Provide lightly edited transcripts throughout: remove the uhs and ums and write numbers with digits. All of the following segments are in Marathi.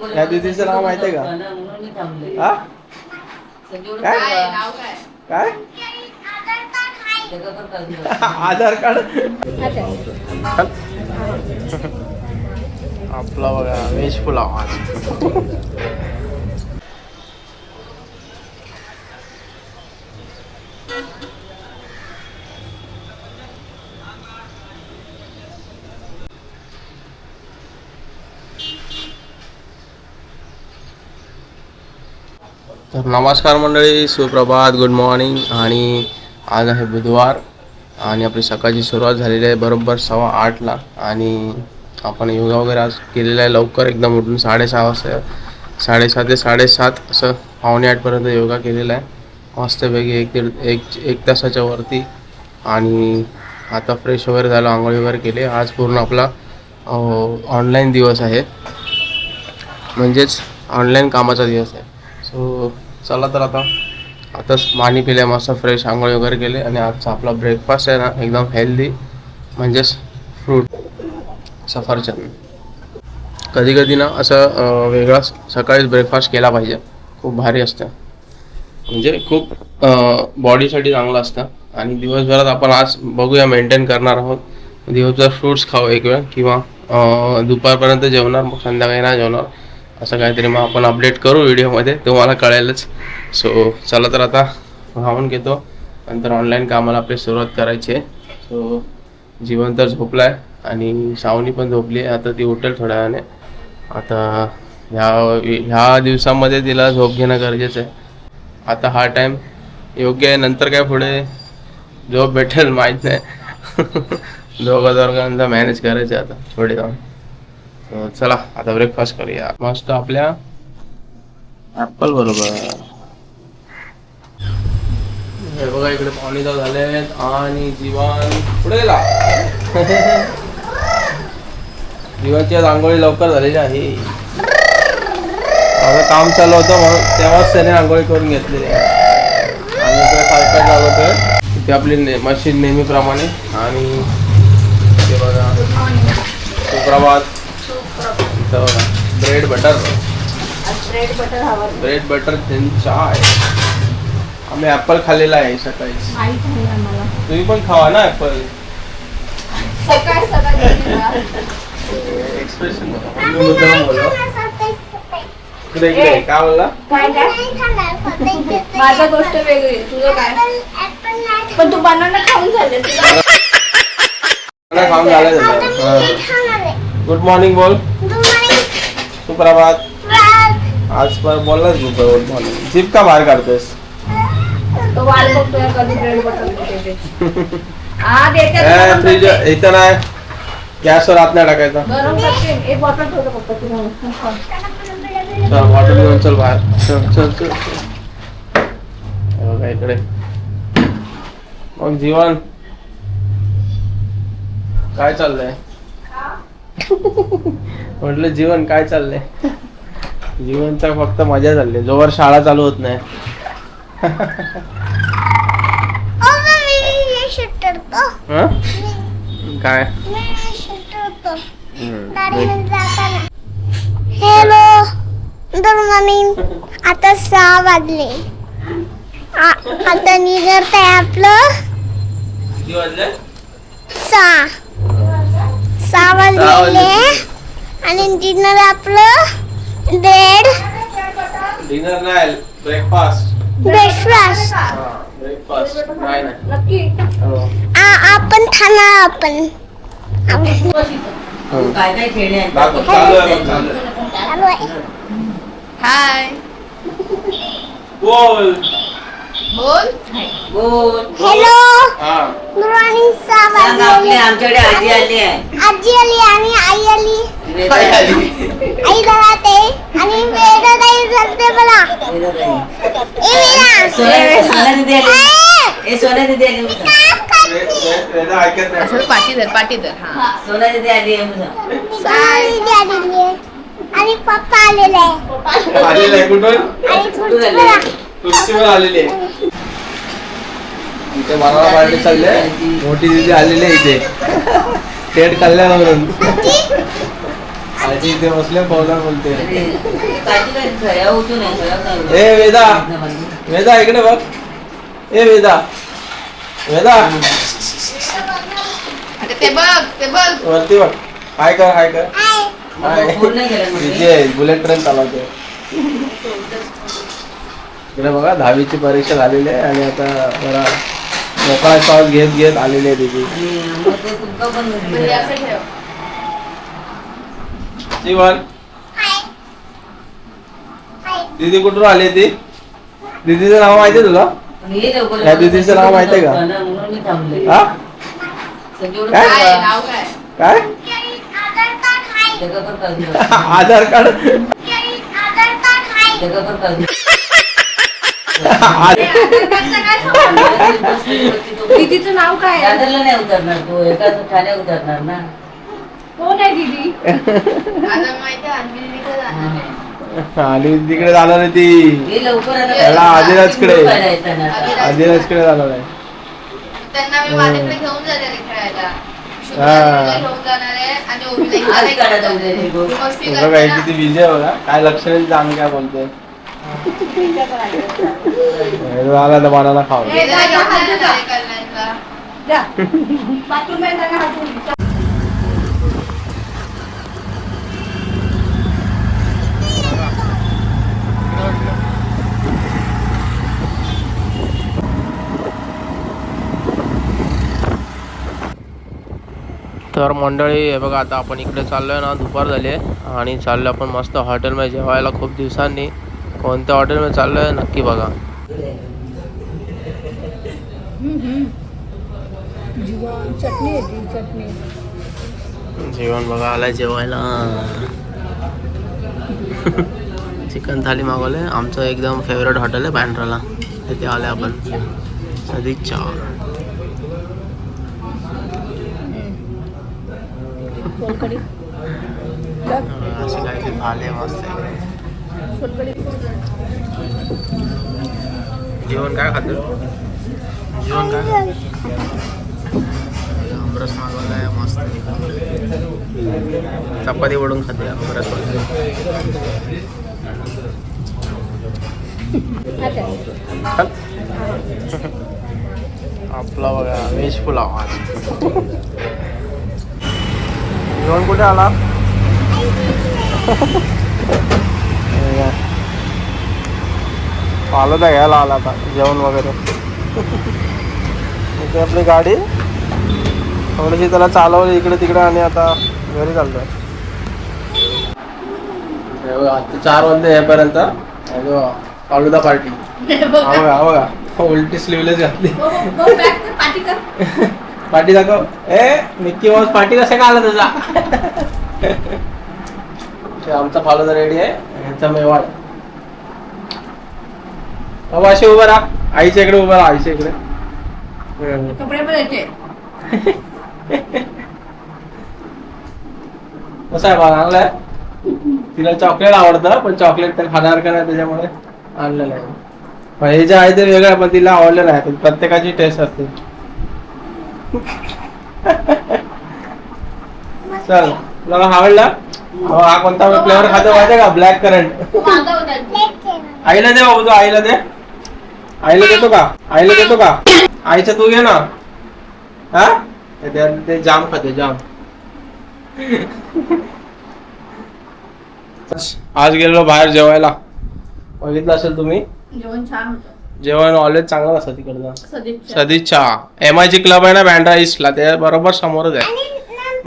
या दिदीचं नाव माहितीये का? हा काय आधार कार्ड आपला बघा व्हेज पुलाव आज. तर नमस्कार मंडळी, सुप्रभात, गुड मॉर्निंग. आणि आज आहे बुधवार आणि आपली सकाळची सुरुवात झालेली आहे बरोबर 8:15ला. आणि आपण योगा वगैरे आज केलेला आहे लवकर एकदम उठून 6:30 वाजता, 6:30 ते 7:30 असं 7:45पर्यंत योगा केलेला आहे मस्तपैकी एक तासाच्या वरती. आणि आता फ्रेश वगैरे झालं, आंघोळ वगैरे केले. आज पूर्ण आपला ऑनलाईन दिवस आहे, म्हणजेच ऑनलाईन कामाचा दिवस आहे. सो चला तर आताच पाणी पिले, मस्त फ्रेश आंघोळ वगैरे केले. आणि आजचा आपला ब्रेकफास्ट आहे ना एकदम हेल्दी, म्हणजेच फ्रूट, सफरचंद. कधी कधी ना असं वेगळा सकाळीच ब्रेकफास्ट केला पाहिजे, खूप भारी असतं, म्हणजे खूप बॉडीसाठी चांगलं असतं. आणि दिवसभरात आपण आज बघूया मेंटेन करणार आहोत. दिवसभर फ्रूट्स खाऊ एक वेळ, किंवा दुपारपर्यंत जेवणार, मग संध्याकाळी नाही जेवणार, असं काहीतरी मग आपण अपडेट करू व्हिडिओमध्ये, तुम्हाला कळेलच. सो चला तर आता खाऊन घेतो, नंतर ऑनलाईन कामाला आपली सुरुवात करायची आहे. सो जीवन तर झोपला आहे आणि सावनी पण झोपली आहे, आता ती उठेल थोड्या वेळाने. आता ह्या दिवसामध्ये तिला झोप घेणं गरजेचं आहे. आता हा टाईम योग्य आहे, नंतर काय पुढे झोप भेटेल माहीत नाही. दोघांचा मॅनेज करायचं आता थोडे जाऊन. चला आता ब्रेकफास्ट करूया मस्त आपल्या ॲपल बरोबर. हे बघा इकडे पाणी तर झाले आणि जीवन पुढे गेला. जीवाची आज आंघोळी लवकर झालेली आहे. माझं काम चालू होतं म्हणून तेव्हाच त्याने आंघोळी करून घेतलेली आहे. आणि इकडे सारखं झालं होतं तिथे आपली मशीन नेहमीप्रमाणे. आणि ते बघा सुप्रभात, इथं बघा ब्रेड बटर चाय. आम्ही ॲपल खाल्लेला आहे सकाळी. तुम्ही पण खावा ना ॲपल. एक्सप्रेशन इकडे काय बोलला? माझा गोष्ट वेगळी, तुझं काय? पण तू बनाना खाऊन झाले. खाऊन झालं. गुड मॉर्निंग बोल. सुप्रभात. आज पर बोललाच गुड मॉर्निंग. जीप का बाहेर काढतोस? तो वाल बघतोय कधी ब्रेड बटर देते. फ्रीज इथं नाही, गॅसवर हात नाही टाकायचा. गरम करते, एक बॉटल ठेवतो फक्त तुला. चल बॉटल घेऊन चल बाहेर. चल बघा इकडे. मग जीवन काय चाललंय? म्हटलं जीवन काय चाललंय? जीवनचा फक्त मजा चालली जोवर शाळा चालू होत नाही. काय हॅलो गुड मॉर्निंग. आता 6 वाजले. आता निघत आहे आपलं. किती वाजले? 6 वाजले. आणि डिनर आपलं डिनर नाही, ब्रेकफास्ट. ब्रेकफास्ट नाही नक्की आपण खाणार. आपण काय काय खेळणे चालू आहे. हाय बोल बोल बोल. हॅलो हा गुड मॉर्निंग. 6 वाजले. आमच्याकडे आजी आली आहे. आजी आली आणि आई आली. आई राहते आणि वेगळं काही झालं मला. सोन्या दिदी आली. पाठी धर. हा सोन्या दिदी आली आहे. आणि पप्पा आलेले आहे. कुठून आलेली आहे? इथे मला पार्टी चालली आहे. मोठी दिदी आलेली आहे इथे थेट कल्याणावरून. आजी इथे बसले बोला बोलते काळजी काय खया होतो नाही खया ए वेदा वेदा इकडे बघ ए वेदा वेदा ते बघ वरती बघ हाय कर हाय फोन नाही केला म्हणजे विजय बुलेट ट्रेन चालवते इकडे बघा 10वीची परीक्षा झालेली आहे आणि आता जरा मोकळा श्वास घेत घेत आलेली आहे तिची मग ते तुमका पण म्हणजे असं ठेव. जीवन दीदी कुठून आली ती दीदीचं नाव माहितीये तुला हे लवकर या दिदीचं नाव माहितीये का? म्हणून मी थांबले हा संजीवनं काय? काय नाव काय काय जगा पण काळजी आधार कार्ड जगा पण काळजी दीदीचं नाव काय आहे? दादरला नाही उतरणार तो एका ठाणे उतरणार ना कोण आहे दीदी आता माहिती आहे आणखी दीदीकडे जाणार आहे. आणि तिकडे जाणार आहे ती हे लवकर आता त्याला आदिराजकडे. येताना आता. आदिराजकडे जाणार आहे त्यांना मी माझ्याकडे घेऊन जाणार आहे खेळायला हा. शुभ्राला घेऊन जाणार आहे आणि ओवीला आज इकडे काढा जाऊ दे हे बघ. मस्ती बघा करते ना. किती विजय बघा काय लक्ष नाही जाण काय बोलते आला तर बनाना खाऊ वेदाला घेऊन जाणार आहे कल्याणला. बाथरूम में जाना हाथ धो. तर मंडळी हे बघा आता आपण इकडे चाललोय ना दुपार झाली आहे आणि चाललो आपण मस्त हॉटेलमध्ये जेवायला खूप दिवसांनी कोणत्या हॉटेलमध्ये चाललोय नक्की बघा चटणी आहे ती चटणी जेवण बघा आलाय जेवायला चिकन थाली मागवलंय आमचं एकदम फेवरेट हॉटेल आहे बँड्राला तिथे आले आपण सदिच्छा सोलकढी असे काही थाली मस्त आहे. सोलकढी जेवण काय खाते जेवण काय आमरस मागवलाय मस्त चपाती वडून खाते आमरस आपला बघा व्हेज पुलाव आज जेवण कुठे आला आलो तर घ्यायला आला आता जेवण वगैरे इथे आपली गाडी थोडीशी त्याला चालवली इकडे तिकडे आणि आता घरी चालतोय आता 4 वाजले यापर्यंत फालुदा पार्टी हा बघा उलटी स्लीवलेस घातली पाठी कर पार्टी दाखव ए मिक्की माऊस पार्टी कसा का आला तुझा आमचा फालुदा रेडी आहे ह्याचा मेवाड बाबा अशी उभा राहा आईच्या इकडे उभा राहा आईच्या इकडे कपडे बदलायचे कसं आहे बा चांगलं आहे तिला चॉकलेट आवडतं पण चॉकलेट तर खाणार का नाही त्याच्यामुळे आणलेलं आहे पण हे जे आहे ते वेगळं आहे पण तिला आवडलेलं आहे प्रत्येकाची टेस्ट असते चल तुला आवडला हा कोणता फ्लेवर खातो माहिती का ब्लॅक करंट आईला दे बाबू तू आईला दे आईला देतो का आईला देतो का आईचं तू घे ना हा ते जाम खाते जाम आज गेलो बाहेर जेवायला बघितलं असेल तुम्ही जेवण छान होतं जेवण ऑलवेज चांगलं असतं तिकडचं सदिच्छा सदिच्छा MIG क्लब आहे ना बँड्रा ईस्टला त्या बरोबर समोरच आहे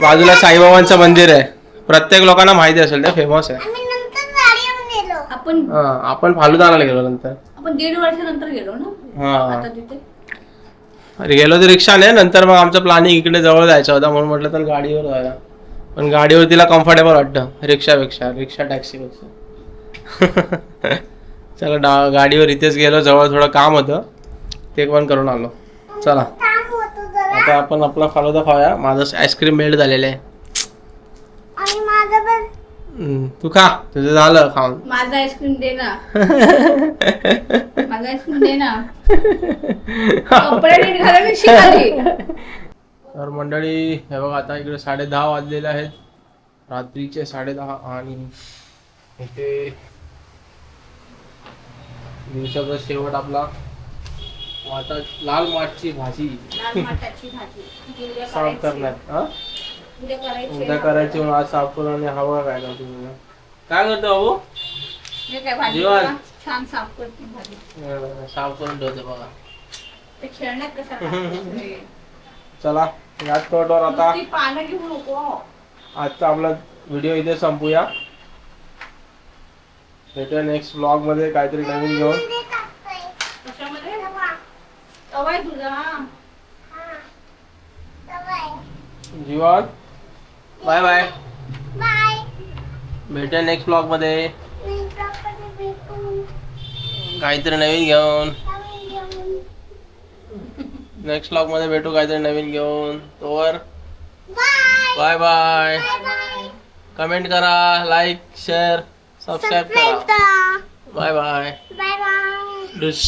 बाजूला साईबाबांचं मंदिर आहे प्रत्येक लोकांना माहिती असेल ते फेमस आहे आम्ही नंतर गाडीवर नेलो. आपण आपण फालुदा आणायला गेलो नंतर आपण 1.5 वर्षानंतर गेलो ना हा आता तिथे अरे गेलो तर रिक्षाने नंतर मग आमचं प्लॅनिंग इकडे जवळ जायचं होता म्हणून म्हटलं तर गाडीवर जायला पण गाडीवर तिला कम्फर्टेबल वाटतं रिक्षा टॅक्सीपेक्षा चला गाडीवर इथेच गेलो जवळ थोडं काम होतं ते पण करून आलो चला काम होतं जरा. आता आपण आपला फालुदा खाऊया माझं आईस्क्रीम मेल्ट झालेलं आहे आणि माझं पण तू खा तुझं झालं खाऊन माझा आईस्क्रीम दे ना माझा आईस्क्रीम दे ना कपडे नीट घालायला शिकाली तर मंडळी हे बघा आता इकडे 10:30 वाजलेले आहेत रात्रीचे 10:30 आणि इथे दिवसाचा शेवट आपला आता लाल माठची भाजी लाल माठाची भाजी ती उद्या साफ करायची. करण्यात हा? उद्या करायची उद्या करायची म्हणून आज साफ करून आणि हवा काय करतो तुझं काय करतो बाबू हे काय भाजी जीवन. बघा, छान साफ करते भाजी साफ करून ठेवतो बघा ते खेळण्यात कसा टाकतोय? चला याच तोटवर आता नुसती पानं घेऊ नको. आजचा आपला व्हिडिओ इथे संपूया भेटूया नेक्स्ट ब्लॉग मध्ये काहीतरी नवीन घेऊन ते टाकतोय. कशामध्ये तवा. तवा आहे तुझा हा. तवा आहे. जीवन बाय बाय बाय. भेटूया नेक्स्ट ब्लॉग मध्ये मी प्रॉपर्टी भेटू. काहीतरी नवीन घेऊन नवीन घेऊन. नेक्स्ट ब्लॉग मध्ये भेटू काहीतरी नवीन घेऊन तोवर bye. Bye bye bye bye. Comment करा लाईक शेअर सबस्क्राईब सबस्क्राईब करा करा. बाय बाय बाय बाय. डुश